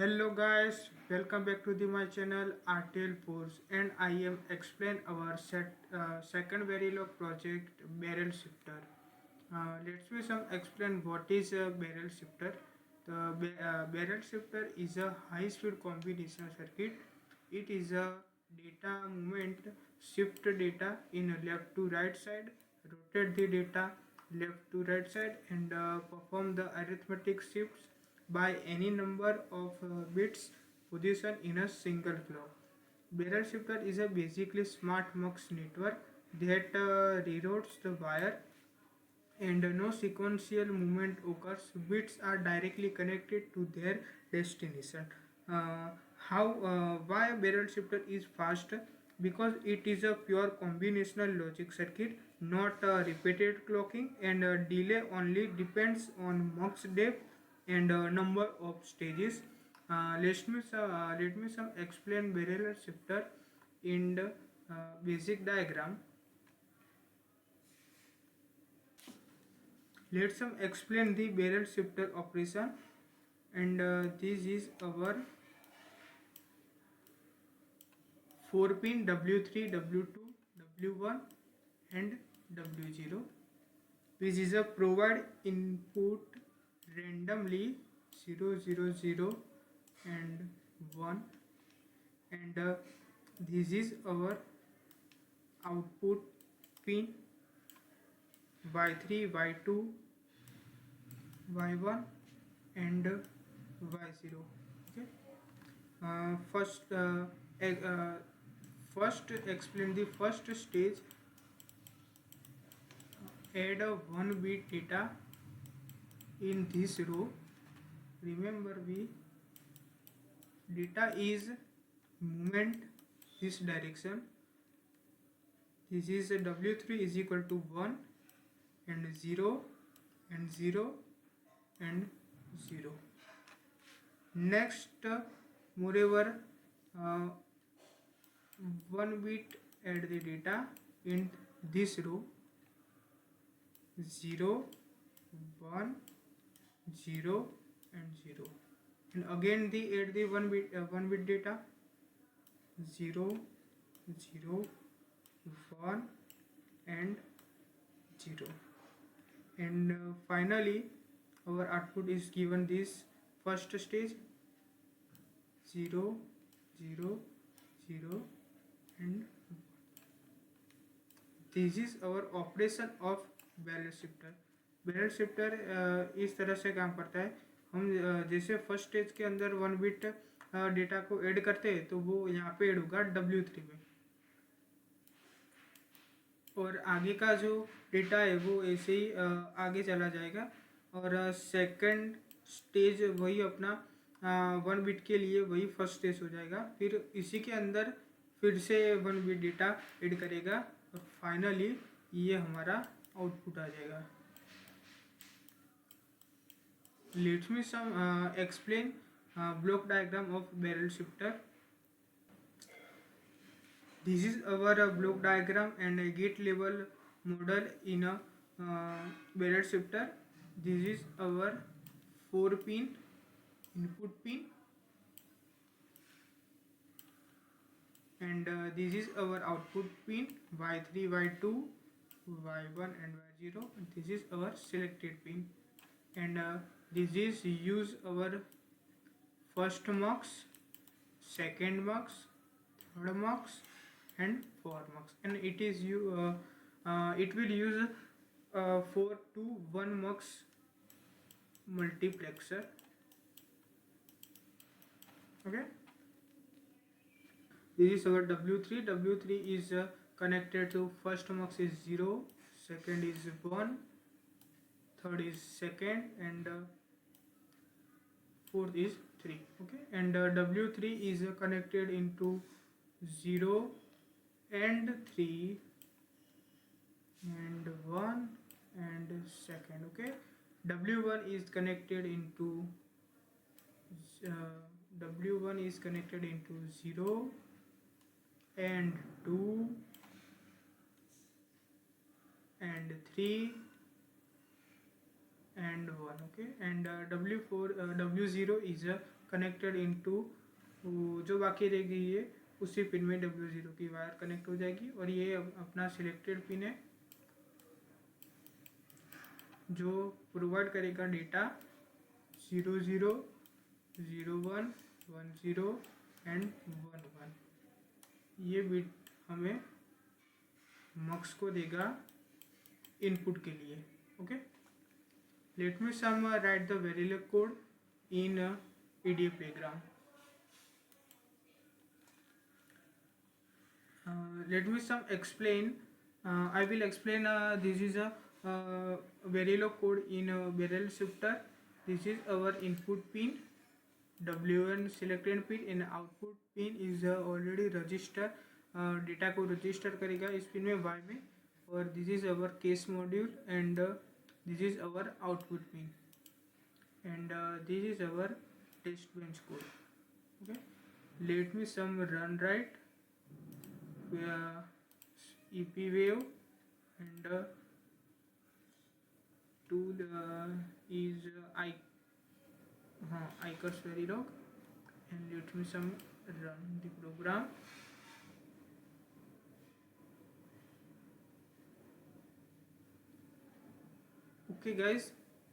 Hello guys, welcome back to my channel RTL Force, and I am explain our second Verilog project barrel shifter. Let's me some explain what is a barrel shifter. The barrel shifter is a high speed combination circuit. It is a data movement shift data in a left to right side, rotate the data left to right side, and perform the arithmetic shifts by any number of bits position in a single clock. Barrel shifter is a basically smart mux network that reroutes the wire and no sequential movement occurs. Bits are directly connected to their destination. Uh, why a barrel shifter is fast? Because it is a pure combinational logic circuit, not repeated clocking, and delay only depends on mux depth and number of stages. Let me some explain barrel shifter in the basic diagram. Let's explain the barrel shifter operation, and this is our 4 pin W3, W2, W1 and W0. This is a provide input randomly 0, 0, 0 and 1, and this is our output pin Y3, Y2, Y1 and Y0. Okay. First, first explain the first stage. Add a 1 bit data in this row. Remember, we data is movement this direction. This is a W3 is equal to 1 and 0 and 0 and 0. Next, moreover, uh, 1 bit add the data in this row 0, 1, 0 and 0, and again the add the 1 bit data 0, 0, 1 and 0, and finally our output is given this first stage 0, 0, 0 and this is our operation of barrel shifter. Barrel shifter इस तरह से काम करता है. हम जैसे first stage के अंदर 1 बिट डेटा को ऐड करते हैं तो वो यहाँ पे ऐड होगा W3 में, और आगे का जो डेटा है वो ऐसे ही आगे चला जाएगा. और सेकंड स्टेज वही अपना 1 बिट के लिए वही फर्स्ट स्टेज हो जाएगा. फिर इसी के अंदर फिर से 1 बिट डेटा ऐड करेगा और फाइनली ये हमारा आउटपुट आ जाएगा. Let me some explain block diagram of barrel shifter. This is our block diagram and a gate level model in a barrel shifter. This is our 4 pin input pin, and this is our output pin Y3, Y2, Y1 and Y0. This is our selected pin, and this is use our first mux, second mux, third mux and fourth mux, and it is it will use 4 to 1 mux multiplexer. Okay, this is our W3. W3 is connected to first mux is 0, second is 1, third is second, and fourth is 3. Okay, and W3 is connected into 0 and 3 and 1 and second. Okay, W1 is connected into W1 is connected into 0 and 2 and 3 and 1. Okay, and W0 is connected into, जो बाकी रह गई है उसी pin में W0 की wire connect हो जाएगी। और ये अपना सिलेक्टेड पिन है जो प्रोवाइड करेगा डेटा 0 0 0 1 1 0 एंड 1 1। ये बिट हमें मक्स को देगा इनपुट के लिए। Okay, let me some write the Verilog code in EDA playground. Let me some explain. I will explain. This is a Verilog code in barrel shifter. This is our input pin. W1 selected pin and output pin is already register. Data को register करेगा इस pin में Y में। और this is our case module and this is our output pin and this is our test bench code. Okay, let me some run right EP wave and tool is ICUS Verilog, and let me some run the program. Okay guys,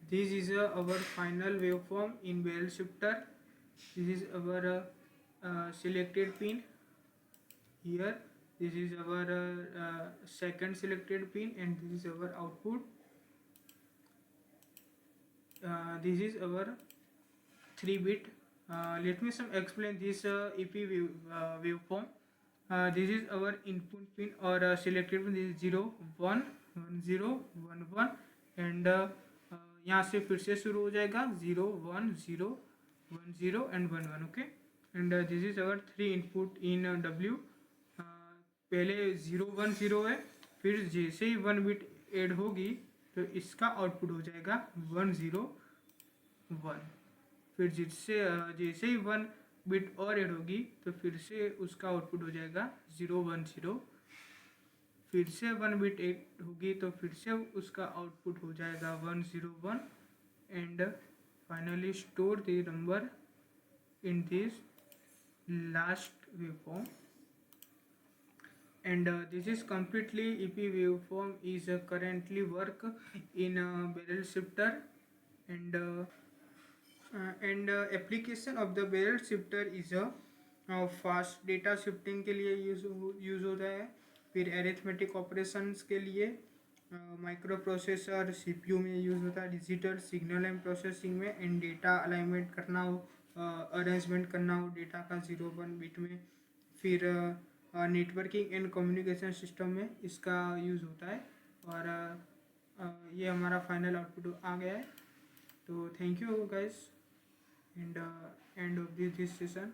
this is our final waveform in barrel shifter. This is our selected pin here. This is our second selected pin and this is our output. This is our 3-bit. Let me some explain this EP waveform. This is our input pin or selected pin. This is 0 1 1 0 1 1 and यहाँ से फिर से शुरू हो जाएगा 0 1 0 1 0 and 1 1। Okay, and this is our 3 input in W। पहले 0 1 0 है, फिर जैसे ही 1 बिट ऐड होगी तो इसका आउटपुट हो जाएगा 1 0 1। फिर जैसे ही 1 बिट और ऐड होगी तो फिर से उसका आउटपुट हो जाएगा 0 1 0। फिर से 1 बिट ऐड होगी तो फिर से उसका आउटपुट हो जाएगा 1 0 1 and finally store the number in this last waveform। And this is completely EP waveform is currently work in barrel shifter and application of the barrel shifter is a fast data shifting के लिए use होता है। फिर arithmetic operations के लिए micro processor CPU में use होता है। डिजिटल सिग्नल एंड प्रोसेसिंग में एंड डेटा अलाइनमेंट करना हो, अरेंजमेंट करना हो डेटा का 0 1 बिट में। फिर नेटवर्किंग एंड कम्युनिकेशन सिस्टम में इसका यूज़ होता है। और ये हमारा फाइनल आउटपुट आ गया है। तो thank you guys and end of this session.